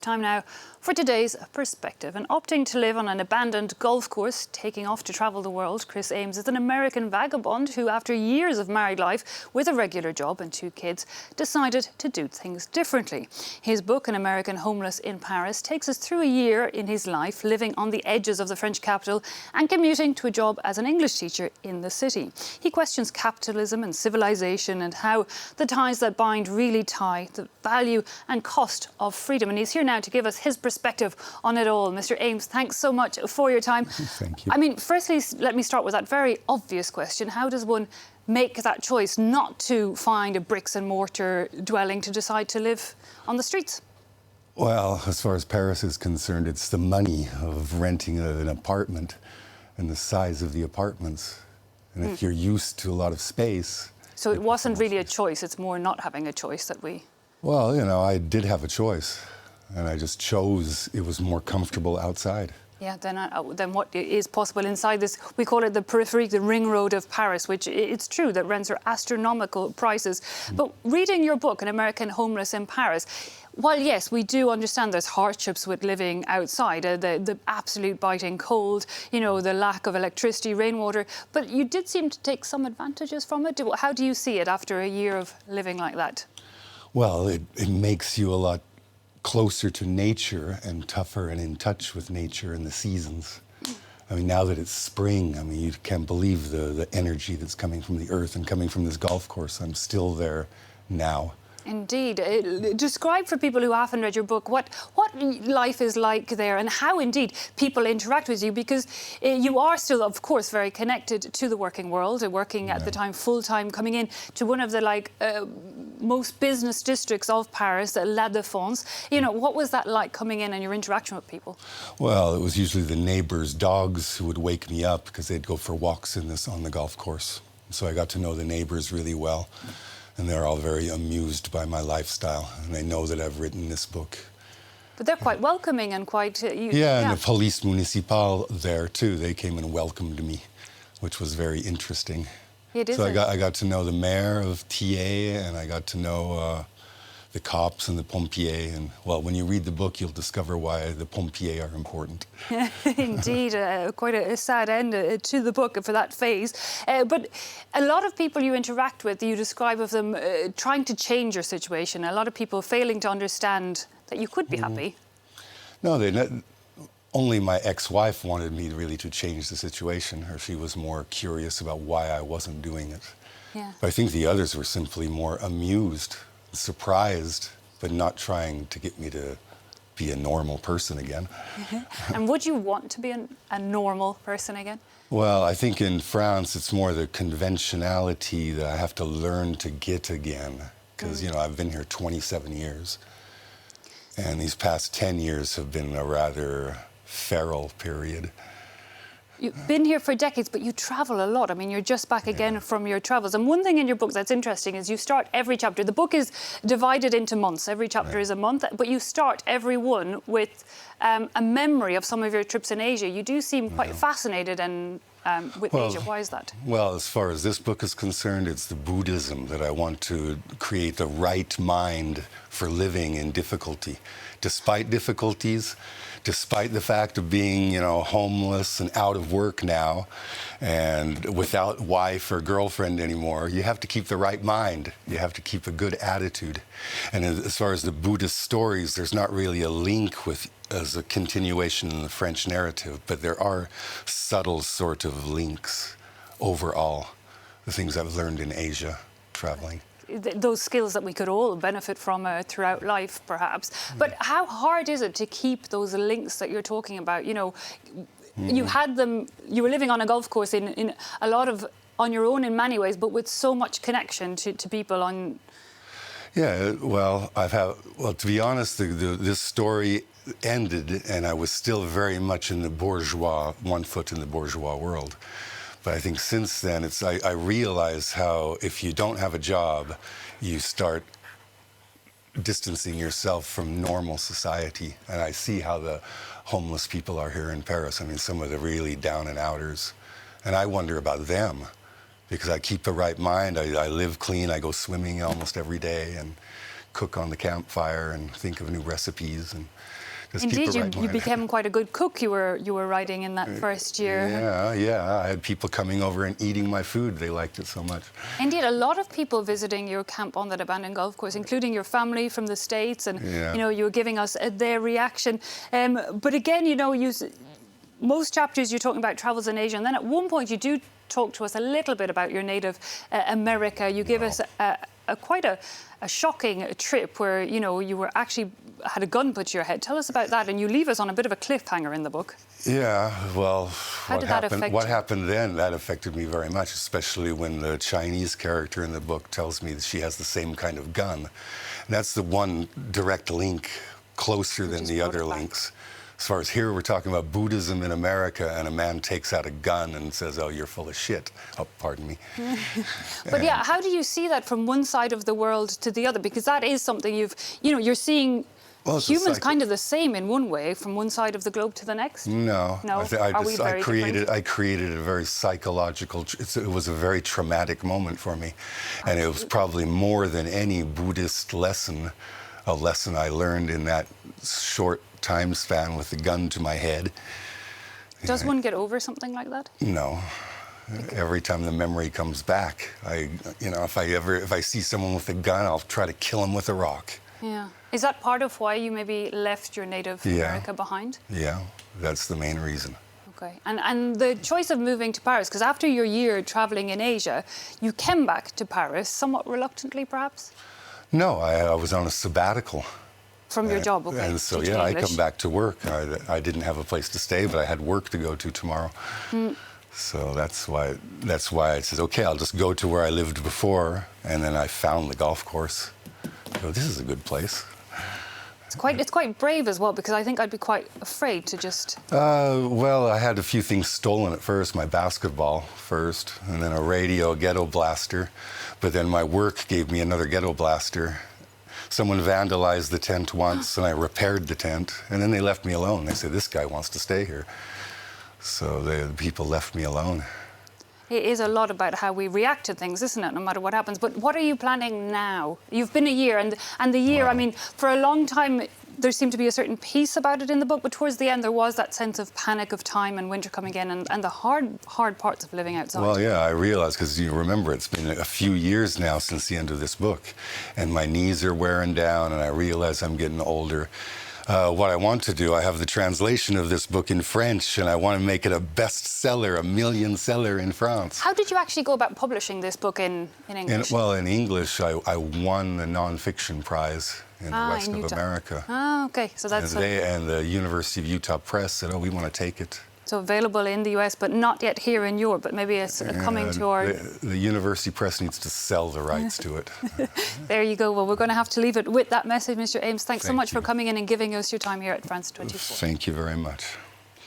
Time now for today's perspective. And opting to live on an abandoned golf course, taking off to travel the world, Chris Ames is an American vagabond who, after years of married life with a regular job and 2 kids, decided to do things differently. His book, An American Homeless in Paris, takes us through a year in his life living on the edges of the French capital and commuting to a job as an English teacher in the city. He questions capitalism and civilization and how the ties that bind really tie the value and cost of freedom. And he's here now to give us his perspective on it all. Mr. Ames, thanks so much for your time. Thank you. I mean, firstly, let me start with that very obvious question. How does one make that choice not to find a bricks and mortar dwelling to decide to live on the streets? Well, as far as Paris is concerned, it's the money of renting an apartment and the size of the apartments. And if you're used to a lot of space... So it wasn't really a choice, it's more not having a choice that we... Well, you know, I did have a choice. And I just chose it was more comfortable outside. Yeah, then what is possible inside this? We call it the periphery, the ring road of Paris, which it's true that rents are astronomical prices. But reading your book, An American Homeless in Paris, while yes, we do understand there's hardships with living outside, the absolute biting cold, you know, the lack of electricity, rainwater, but you did seem to take some advantages from it. How do you see it after a year of living like that? Well, it makes you a lot closer to nature and tougher and in touch with nature and the seasons. I mean, now that it's spring, I mean, you can't believe the energy that's coming from the earth and coming from this golf course. I'm still there now. Indeed. Describe for people who haven't read your book what life is like there and how, indeed, people interact with you, because you are still, of course, very connected to the working world, working at the time full-time, coming in to one of the, most business districts of Paris, La Défense. You know, what was that like coming in and your interaction with people? Well, it was usually the neighbors' dogs who would wake me up because they'd go for walks on the golf course. So I got to know the neighbors really well. And they're all very amused by my lifestyle, and they know that I've written this book. But they're quite welcoming and quite... And the police municipal there, too. They came and welcomed me, which was very interesting. It is. So I got to know the mayor of Thiers, and I got to know the cops and the pompiers. And, well, when you read the book, you'll discover why the pompiers are important. Indeed, quite a sad end to the book for that phase. But a lot of people you interact with, you describe of them trying to change your situation. A lot of people failing to understand that you could be happy. No, only my ex-wife wanted me really to change the situation, or she was more curious about why I wasn't doing it. Yeah. But I think the others were simply more amused, surprised, but not trying to get me to be a normal person again. And would you want to be a normal person again? Well, I think in France it's more the conventionality that I have to learn to get again. Because, you know, I've been here 27 years. And these past 10 years have been a rather feral period. You've been here for decades, but you travel a lot. I mean, you're just back again from your travels. And one thing in your book that's interesting is you start every chapter. The book is divided into months. Every chapter is a month, but you start every one with a memory of some of your trips in Asia. You do seem quite fascinated with Asia. Why is that? Well, as far as this book is concerned, it's the Buddhism that I want to create the right mind for living in difficulty. Despite difficulties, despite the fact of being, you know, homeless and out of work now and without wife or girlfriend anymore, you have to keep the right mind. You have to keep a good attitude. And as far as the Buddhist stories, there's not really a link as a continuation in the French narrative, but there are subtle sort of links overall, the things I've learned in Asia traveling. Those skills that we could all benefit from throughout life, perhaps. But how hard is it to keep those links that you're talking about? You know, you had them, you were living on a golf course in a lot of, on your own in many ways, but with so much connection to people on... Yeah, well, to be honest, this story ended and I was still very much in the bourgeois, one foot in the bourgeois world. But I think since then, I realize how if you don't have a job, you start distancing yourself from normal society. And I see how the homeless people are here in Paris. I mean, some of the really down and outers. And I wonder about them, because I keep the right mind. I live clean. I go swimming almost every day and cook on the campfire and think of new recipes and just keep Indeed, a right you mind. became quite a good cook. You were writing in that first year. Yeah. I had people coming over and eating my food. They liked it so much. Indeed, a lot of people visiting your camp on that abandoned golf course, including your family from the States, and you were giving us their reaction. But again, most chapters you're talking about travels in Asia, and then at one point you do talk to us a little bit about your native America. You give us quite a shocking trip where you were actually had a gun put to your head. Tell us about that, and you leave us on a bit of a cliffhanger in the book. Yeah, well, How did that affect what you? happened then, that affected me very much, especially when the Chinese character in the book tells me that she has the same kind of gun. And that's the one direct link closer than the other links. As far as here, we're talking about Buddhism in America, and a man takes out a gun and says, "Oh, you're full of shit." Oh, pardon me. But yeah, how do you see that from one side of the world to the other? Because that is something you're seeing. Well, humans kind of the same in one way, from one side of the globe to the next? No. I created a very psychological, it was a very traumatic moment for me. And it was probably more than any Buddhist lesson, a lesson I learned in that short time span with the gun to my head. Does one get over something like that? No. Every time the memory comes back, if I see someone with a gun, I'll try to kill him with a rock. Yeah. Is that part of why you maybe left your native America behind? Yeah, that's the main reason. Okay. And the choice of moving to Paris, because after your year travelling in Asia, you came back to Paris, somewhat reluctantly perhaps? No, I was on a sabbatical. From your job, okay. And so, I come back to work. I didn't have a place to stay, but I had work to go to tomorrow. So that's why I said, okay, I'll just go to where I lived before. And then I found the golf course. So this is a good place. It's quite brave as well, because I think I'd be quite afraid to just... Well, I had a few things stolen at first, my basketball first, and then a radio, a ghetto blaster. But then my work gave me another ghetto blaster. Someone vandalized the tent once, and I repaired the tent, and then they left me alone. They said, this guy wants to stay here. So the people left me alone. It is a lot about how we react to things, isn't it, no matter what happens. But what are you planning now? You've been a year, and the year, I mean, for a long time, there seemed to be a certain peace about it in the book, but towards the end, there was that sense of panic of time and winter coming in and the hard parts of living outside. Well, yeah, I realized, because you remember, it's been a few years now since the end of this book, and my knees are wearing down, and I realize I'm getting older. What I want to do, I have the translation of this book in French, and I want to make it a bestseller, a million seller in France. How did you actually go about publishing this book in English? In English, I won the non-fiction prize in the West of America. Ah, okay. So that's... And the University of Utah Press said, oh, we want to take it. So available in the US, but not yet here in Europe, but maybe it's coming to our... The University Press needs to sell the rights to it. There you go. Well, we're going to have to leave it with that message, Mr. Ames. Thanks so much for coming in and giving us your time here at France 24. Thank you very much.